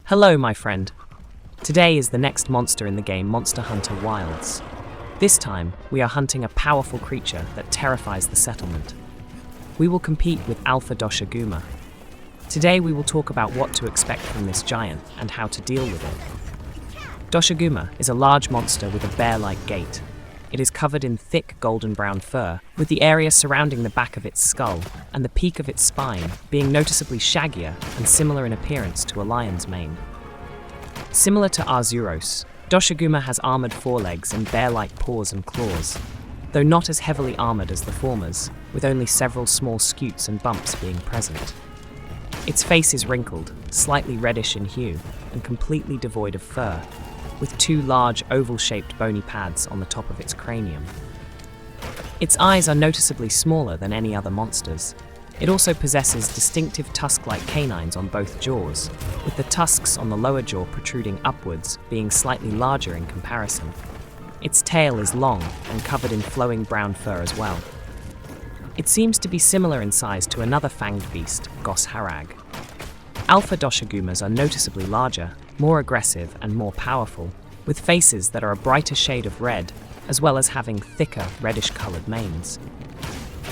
Hello, my friend. Today is the next monster in the game Monster Hunter Wilds. This time, we are hunting a powerful creature that terrifies the settlement. We will compete with Alpha Doshaguma. Today we will talk about what to expect from this giant and how to deal with it. Doshaguma is a large monster with a bear-like gait. It is covered in thick golden brown fur, with the area surrounding the back of its skull and the peak of its spine being noticeably shaggier and similar in appearance to a lion's mane. Similar to Arzuros, Doshaguma has armored forelegs and bear-like paws and claws, though not as heavily armored as the formers, with only several small scutes and bumps being present. Its face is wrinkled, slightly reddish in hue, and completely devoid of fur, with two large oval-shaped bony pads on the top of its cranium. Its eyes are noticeably smaller than any other monsters. It also possesses distinctive tusk-like canines on both jaws, with the tusks on the lower jaw protruding upwards, being slightly larger in comparison. Its tail is long and covered in flowing brown fur as well. It seems to be similar in size to another fanged beast, Gos Harag. Alpha Doshagumas are noticeably larger, more aggressive and more powerful, with faces that are a brighter shade of red, as well as having thicker reddish-coloured manes.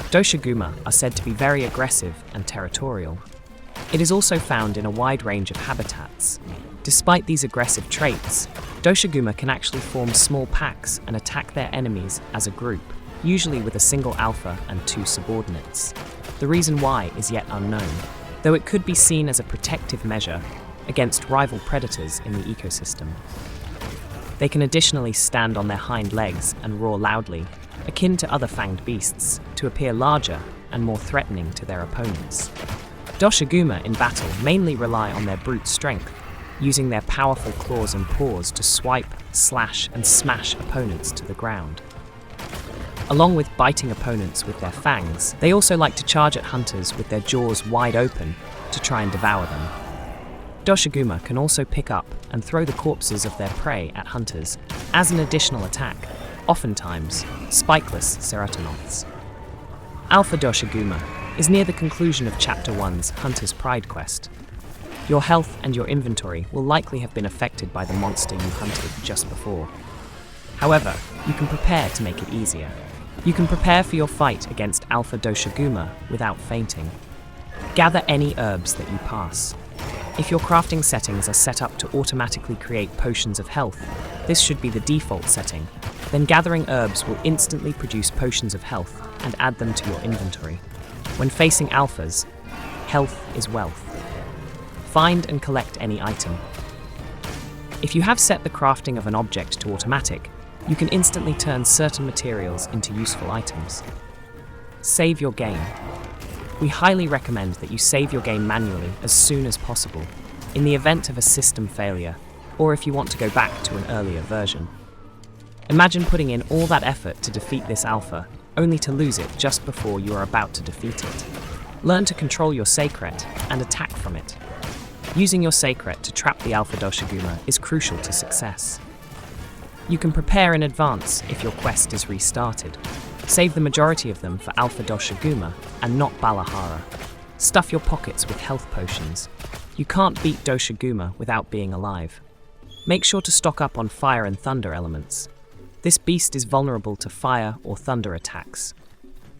Doshaguma are said to be very aggressive and territorial. It is also found in a wide range of habitats. Despite these aggressive traits, Doshaguma can actually form small packs and attack their enemies as a group, usually with a single alpha and two subordinates. The reason why is yet unknown, though it could be seen as a protective measure against rival predators in the ecosystem. They can additionally stand on their hind legs and roar loudly, akin to other fanged beasts, to appear larger and more threatening to their opponents. Doshaguma in battle mainly rely on their brute strength, using their powerful claws and paws to swipe, slash, and smash opponents to the ground. Along with biting opponents with their fangs, they also like to charge at hunters with their jaws wide open to try and devour them. Doshaguma can also pick up and throw the corpses of their prey at hunters as an additional attack, oftentimes spikeless ceratonoths. Alpha Doshaguma is near the conclusion of Chapter 1's Hunter's Pride quest. Your health and your inventory will likely have been affected by the monster you hunted just before. However, you can prepare to make it easier. You can prepare for your fight against Alpha Doshaguma without fainting. Gather any herbs that you pass. If your crafting settings are set up to automatically create potions of health, this should be the default setting. Then gathering herbs will instantly produce potions of health and add them to your inventory. When facing alphas, health is wealth. Find and collect any item. If you have set the crafting of an object to automatic, you can instantly turn certain materials into useful items. Save your game. We highly recommend that you save your game manually as soon as possible, in the event of a system failure, or if you want to go back to an earlier version. Imagine putting in all that effort to defeat this alpha, only to lose it just before you are about to defeat it. Learn to control your Secret and attack from it. Using your Secret to trap the Alpha Doshaguma is crucial to success. You can prepare in advance if your quest is restarted. Save the majority of them for Alpha Doshaguma and not Balahara. Stuff your pockets with health potions. You can't beat Doshaguma without being alive. Make sure to stock up on fire and thunder elements. This beast is vulnerable to fire or thunder attacks.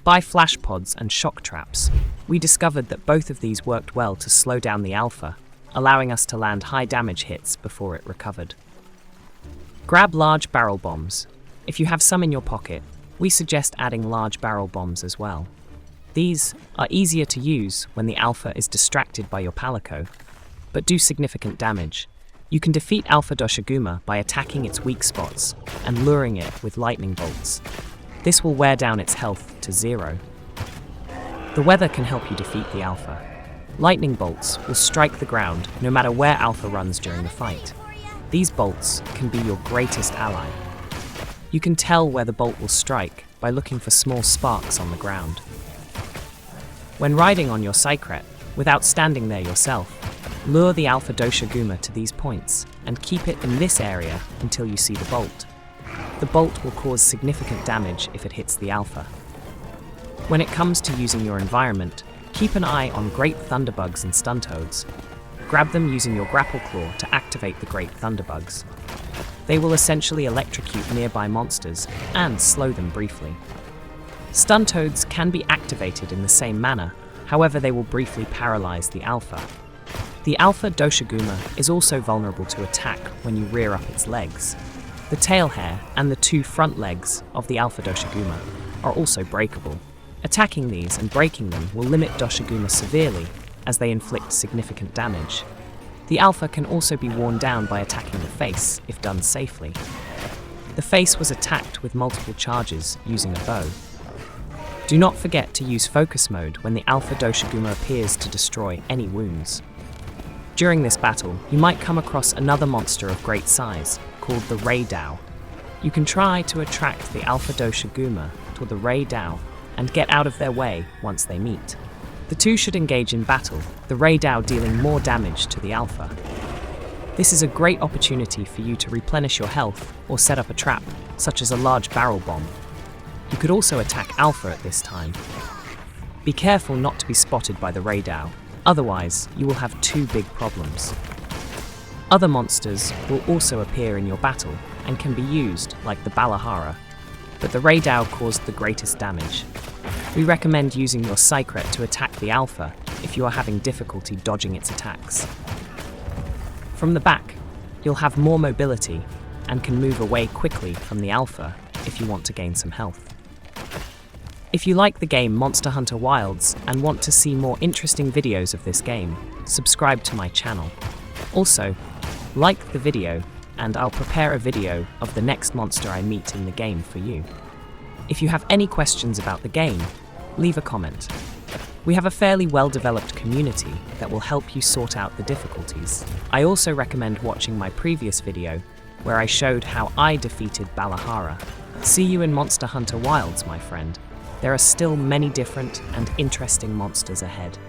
Buy flash pods and shock traps. We discovered that both of these worked well to slow down the alpha, allowing us to land high damage hits before it recovered. Grab large barrel bombs. If you have some in your pocket, we suggest adding large barrel bombs as well. These are easier to use when the alpha is distracted by your palico, but do significant damage. You can defeat Alpha Doshaguma by attacking its weak spots and luring it with lightning bolts. This will wear down its health to 0. The weather can help you defeat the alpha. Lightning bolts will strike the ground no matter where alpha runs during the fight. These bolts can be your greatest ally. You can tell where the bolt will strike by looking for small sparks on the ground. When riding on your Secret, without standing there yourself, lure the Alpha Doshaguma to these points and keep it in this area until you see the bolt. The bolt will cause significant damage if it hits the alpha. When it comes to using your environment, keep an eye on great thunderbugs and stuntoads. Grab them using your grapple claw to activate the great thunderbugs. They will essentially electrocute nearby monsters and slow them briefly. Stun toads can be activated in the same manner, however they will briefly paralyze the Alpha. The Alpha Doshaguma is also vulnerable to attack when you rear up its legs. The tail hair and the 2 front legs of the Alpha Doshaguma are also breakable. Attacking these and breaking them will limit Doshaguma severely as they inflict significant damage. The Alpha can also be worn down by attacking the face if done safely. The face was attacked with multiple charges using a bow. Do not forget to use focus mode when the Alpha Doshaguma appears to destroy any wounds. During this battle, you might come across another monster of great size, called the Ray Dao. You can try to attract the Alpha Doshaguma to the Ray Dao and get out of their way once they meet. The two should engage in battle, the Ray Dao dealing more damage to the Alpha. This is a great opportunity for you to replenish your health or set up a trap, such as a large barrel bomb. You could also attack Alpha at this time. Be careful not to be spotted by the Ray Dao. Otherwise, you will have 2 big problems. Other monsters will also appear in your battle and can be used, like the Balahara, but the Ray Dao caused the greatest damage. We recommend using your Psycret to attack the Alpha if you are having difficulty dodging its attacks. From the back, you'll have more mobility and can move away quickly from the Alpha if you want to gain some health. If you like the game Monster Hunter Wilds and want to see more interesting videos of this game, subscribe to my channel. Also, like the video and I'll prepare a video of the next monster I meet in the game for you. If you have any questions about the game, leave a comment. We have a fairly well-developed community that will help you sort out the difficulties. I also recommend watching my previous video where I showed how I defeated Balahara. See you in Monster Hunter Wilds, my friend. There are still many different and interesting monsters ahead.